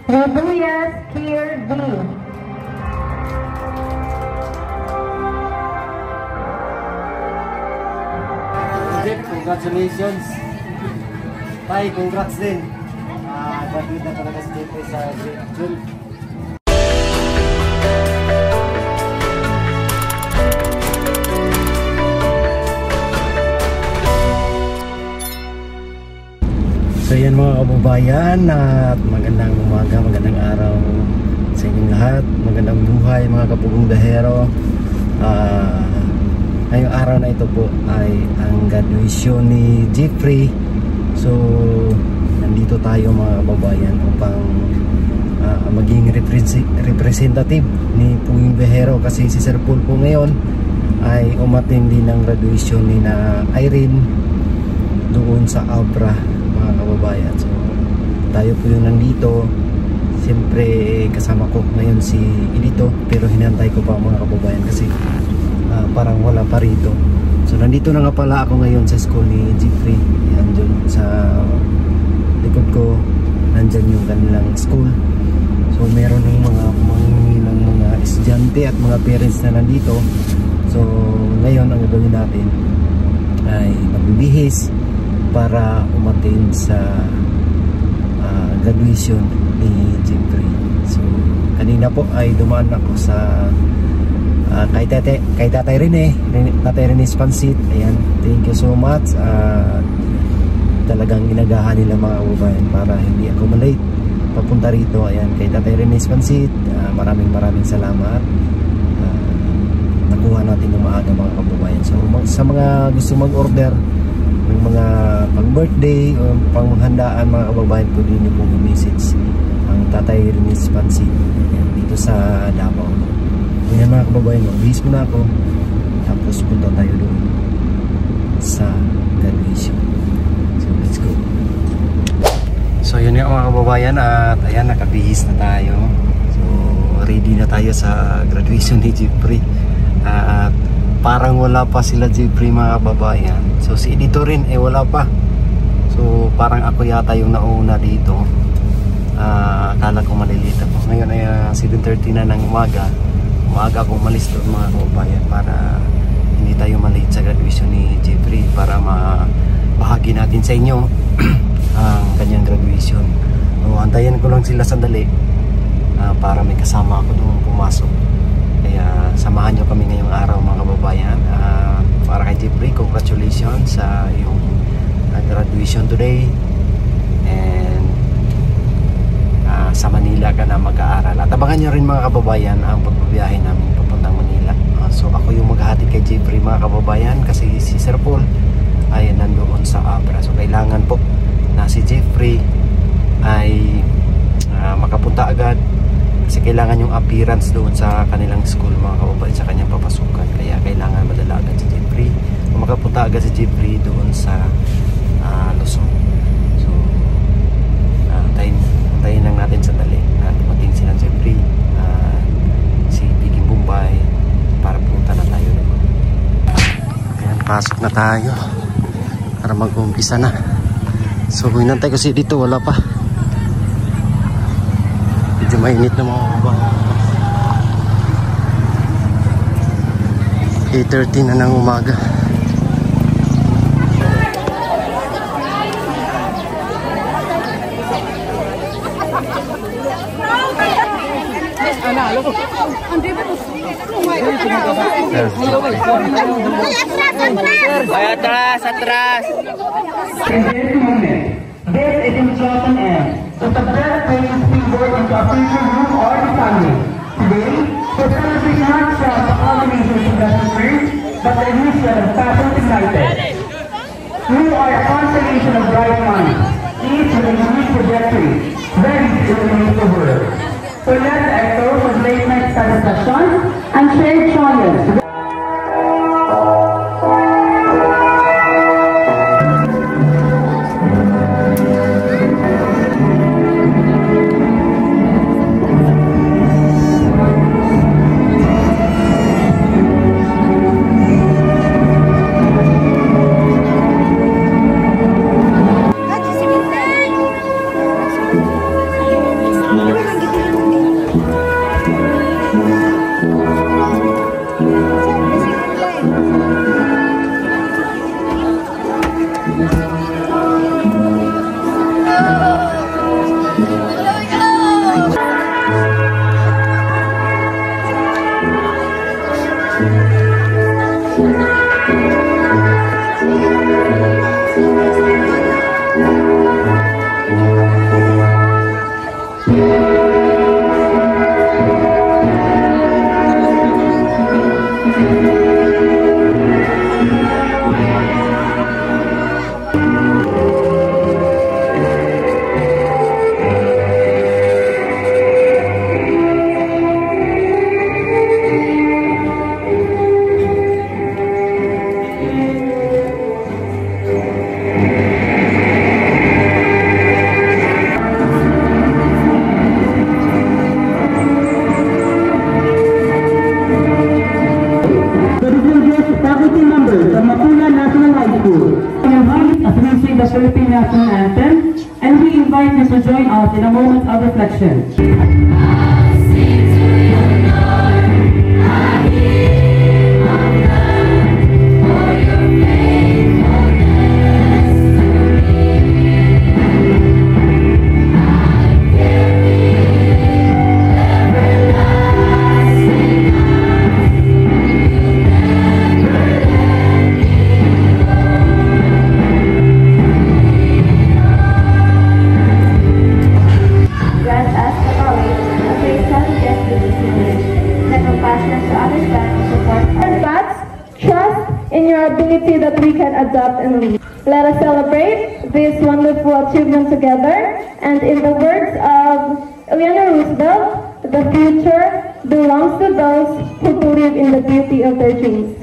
Ribuyas Kier D. Congratulations. Tay, congrats din. Graduate na talaga si Jeffrey sa grade 12. So yan mga kababayan, at magandang umaga, magandang araw sa inyong lahat. Magandang buhay mga kapugong dahero. Ngayong araw na ito po ay ang graduation ni Jeffrey. So nandito tayo mga kababayan upang maging representative ni Pugong Dahero, kasi si Sir Paul po ngayon ay umattend din ng graduation ni na Irene doon sa Abra mga kababayan. So tayo po yung nandito. Siyempre kasama ko ngayon si Edito, pero hinantay ko pa mga kababayan kasi parang wala pa rito. So nandito na nga pala ako ngayon sa school ni Jeffrey. Yan dyan sa likod ko, nandyan yung kanilang school. So meron ng mga estudyante at mga parents na nandito. So ngayon ang gagawin natin ay magbibihis para umattend sa graduation ni Jeffrey. So kanina po ay dumaan ako sa kay Tatay Rene, Tatay Rene's Pansit. Ayan, thank you so much. Talagang inagahan nila mga kababayan para hindi ako malate papunta rito. Ayan, kay Tatay Rene's Pansit, maraming salamat. Nakuha natin ng maaga mga kababayan. So sa mga gusto mag-order ng mga pang-birthday o pang-handaan mga kababayan, pwede nyo pong i-message ang Tatay Rene's Pansit. Ayan, dito sa Davao. Ayan mga kababayan, magbihis muna ako, tapos punta tayo doon sa graduation. So let's go. So yun yung mga kababayan, at ayan, nakabihis na tayo. So ready na tayo sa graduation ni Jeffrey. At parang wala pa sila Jeffrey mga kababayan. So si Edito rin wala pa. So parang ako yata yung nauna dito. Akala ko malilita po. Ngayon ay 7:30 na ng umaga. Umaga akong umalis doon mga kababayan para hindi tayo malate sa graduation ni Jeffrey, para mabahagi natin sa inyo ang kanyang graduation. So, antayin ko lang sila sandali para may kasama ako doon pumasok. Kaya samahan nyo kami ngayong araw mga kababayan. Para kay Jeffrey, congratulations sa iyong graduation today. And sa Manila ka na mag-aaral. At abangan nyo rin mga kababayan ang pagbabiyahe namin papuntang Manila. So ako yung maghahatid kay Jeffrey mga kababayan, kasi si Sir Paul ay nandoon sa Abra. So kailangan po na si Jeffrey ay makapunta agad, kasi kailangan yung appearance doon sa kanilang school mga kababayan, sa kanyang papasukan. Kaya kailangan madala agad si Jeffrey, makapunta agad si Jeffrey doon sa Luzon. So tayin lang natin sandali na dumating sila Jeffrey, si Biging Bombay, para punta na tayo naman. Ayan, pasok na tayo para mag-umpisa na. So hinantay ko si dito, wala pa. Medyo mainit na mga kababayan. 8:30 na ng umaga. Atras. In this moment, this is instruction end. So the best way to speedboat into a future room or the family. Today, the celebration not just the combination of the first, but the illusion of passion ignited. You are a constellation of bright minds, each with a unique trajectory, ready to illuminate the world. So let's echo with late night satisfaction and shared triumphs. Faculty members of Mapula National High School. We invite us to sing the Philippine National Anthem, and we invite you to join us in a moment of reflection. In your ability that we can adapt and lead. Let us celebrate this wonderful achievement together, and in the words of Eleanor Roosevelt, the future belongs to those who believe in the beauty of their dreams.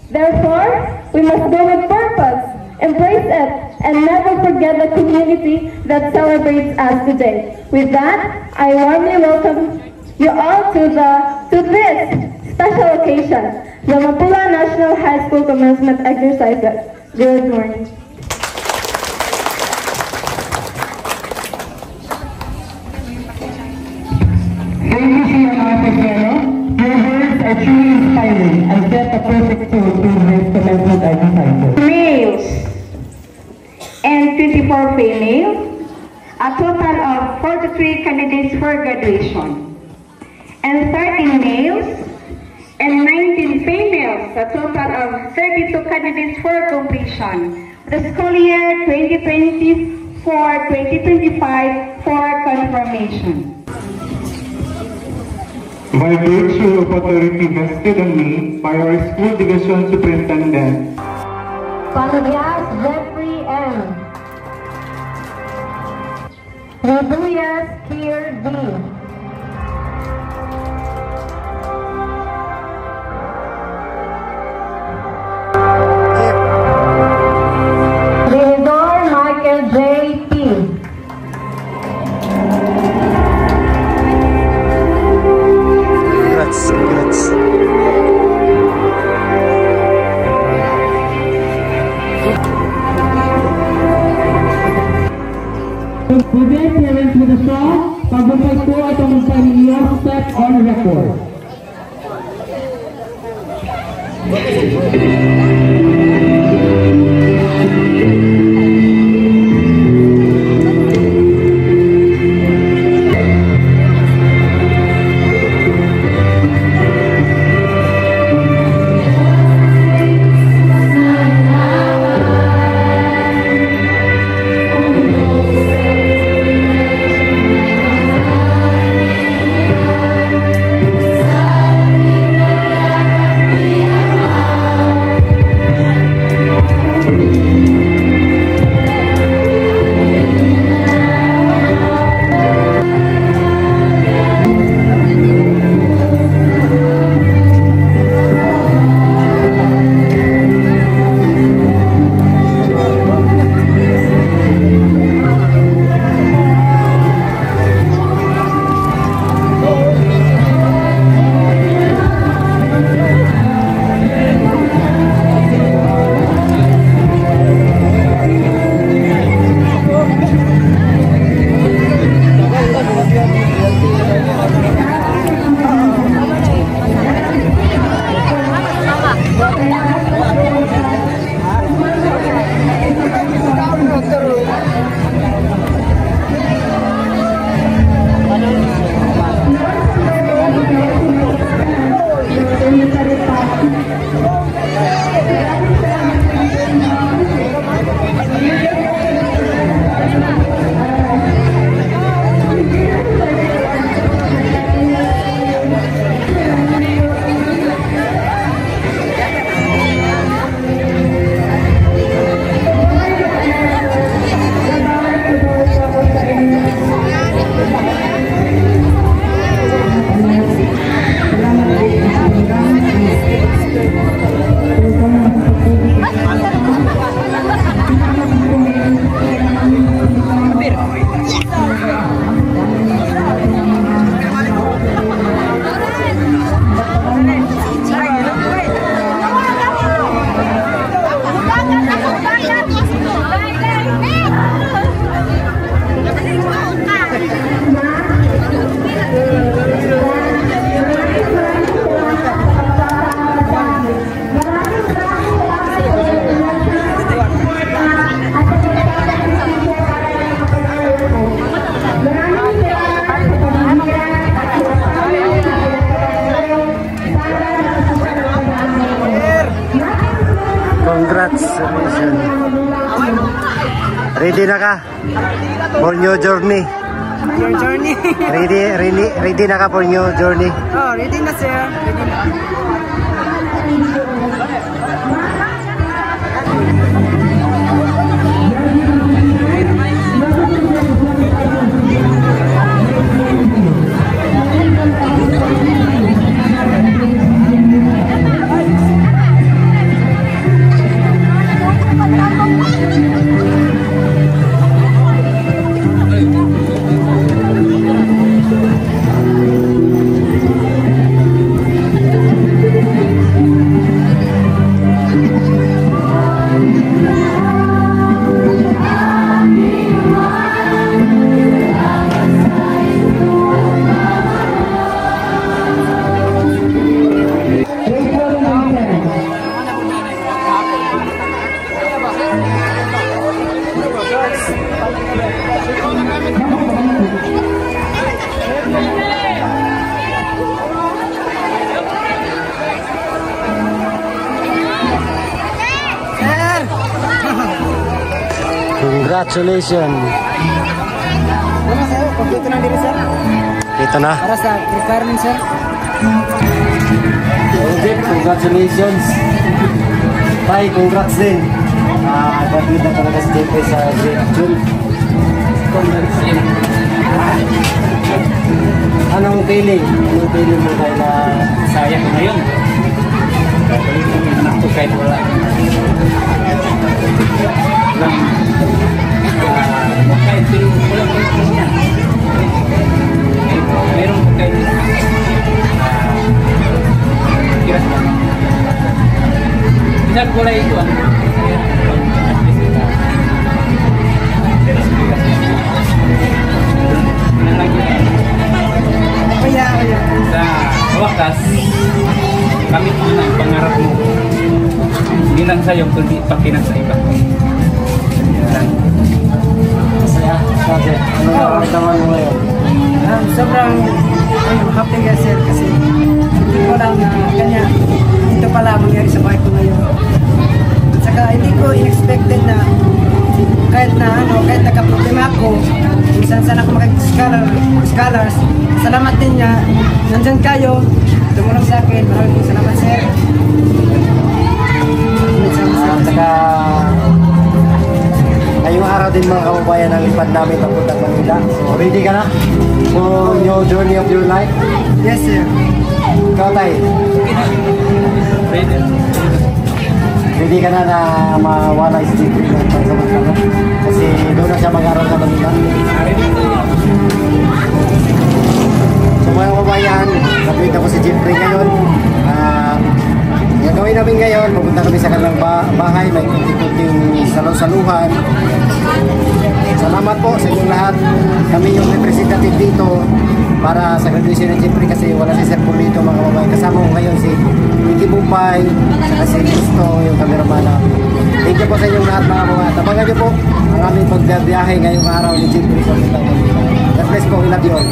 Therefore, we must go with purpose, embrace it, and never forget the community that celebrates us today. With that, I warmly welcome you all to this special occasion, the Mapula National High School Commencement Exercises. Good morning. Thank you, Sheila Martezano. Your words are truly inspiring and set a perfect tone to this commencement exercises. Males and 24 females, a total of 43 candidates for graduation, and 13 males and 19 females, a total of 32 candidates for completion. The school year 2024-2025 for confirmation. By virtue of authority vested on me by our school division superintendent, Panavias Jeffrey M. Ribuyas Kier V. With their parents with a song, pagbukay ko at ang pamilya set on record. Ready na ka? For new journey. Your journey. Ready na ka for new journey? Oh, ready na sir. Ready na. Congratulations. Ano sir? Kompleto na dito sir? Ito na. Para sa requirement sir. Okay, congratulations. Bye, congrats din. Graduate na talaga si JP sa grade 12. Anong feeling? Anong feeling mo dahil na sayang ngayon? Gagawin ko yung anak ko kahit wala. Kahit wala ko niya. Meron ko kahit bisa kulay itu sa wakas kami pun ang pangarap mo hindi lang sa'yo kundi pakinan sa iba. Masaya. Sabi, ano nararamdaman mo ngayon? Sobrang happy nga sir kasi hindi ko lang kanya ito pala mangyari sa buhay ko ngayon. At saka hindi ko expected na kahit nagka-problema ako, minsan sana ako mag-scholars, salamat din niya, nandyan kayo, tumulong sa akin, maraming salamat sir. At saka ngayong araw din mga kababayan ang lipad namin papuntang Manila. So ready ka na for your journey of your life? Yes sir. Ikaw tayo? Ready ka na mawala si Jeffrey ng pagsamantala? Kasi doon na siya mag-aral sa Manila. So mga kababayan, kapit ako si Jeffrey ngayon. Gagawin namin ngayon, pupunta kami sa kanilang bahay, may kunting salusaluhan. Salamat po sa inyong lahat. Kami yung representative dito para sa graduation ni Jeffrey kasi wala si Sir Pulito mga kababayan. Kasama ko ngayon si Ricky Bumpay, saka si Cristo, yung kameramana. Thank you po sa inyong lahat mga kababayan. Tabangan niyo po ang aming pagbiyahe ngayong araw ni Jeffrey sa Manila. God bless po, we love you all.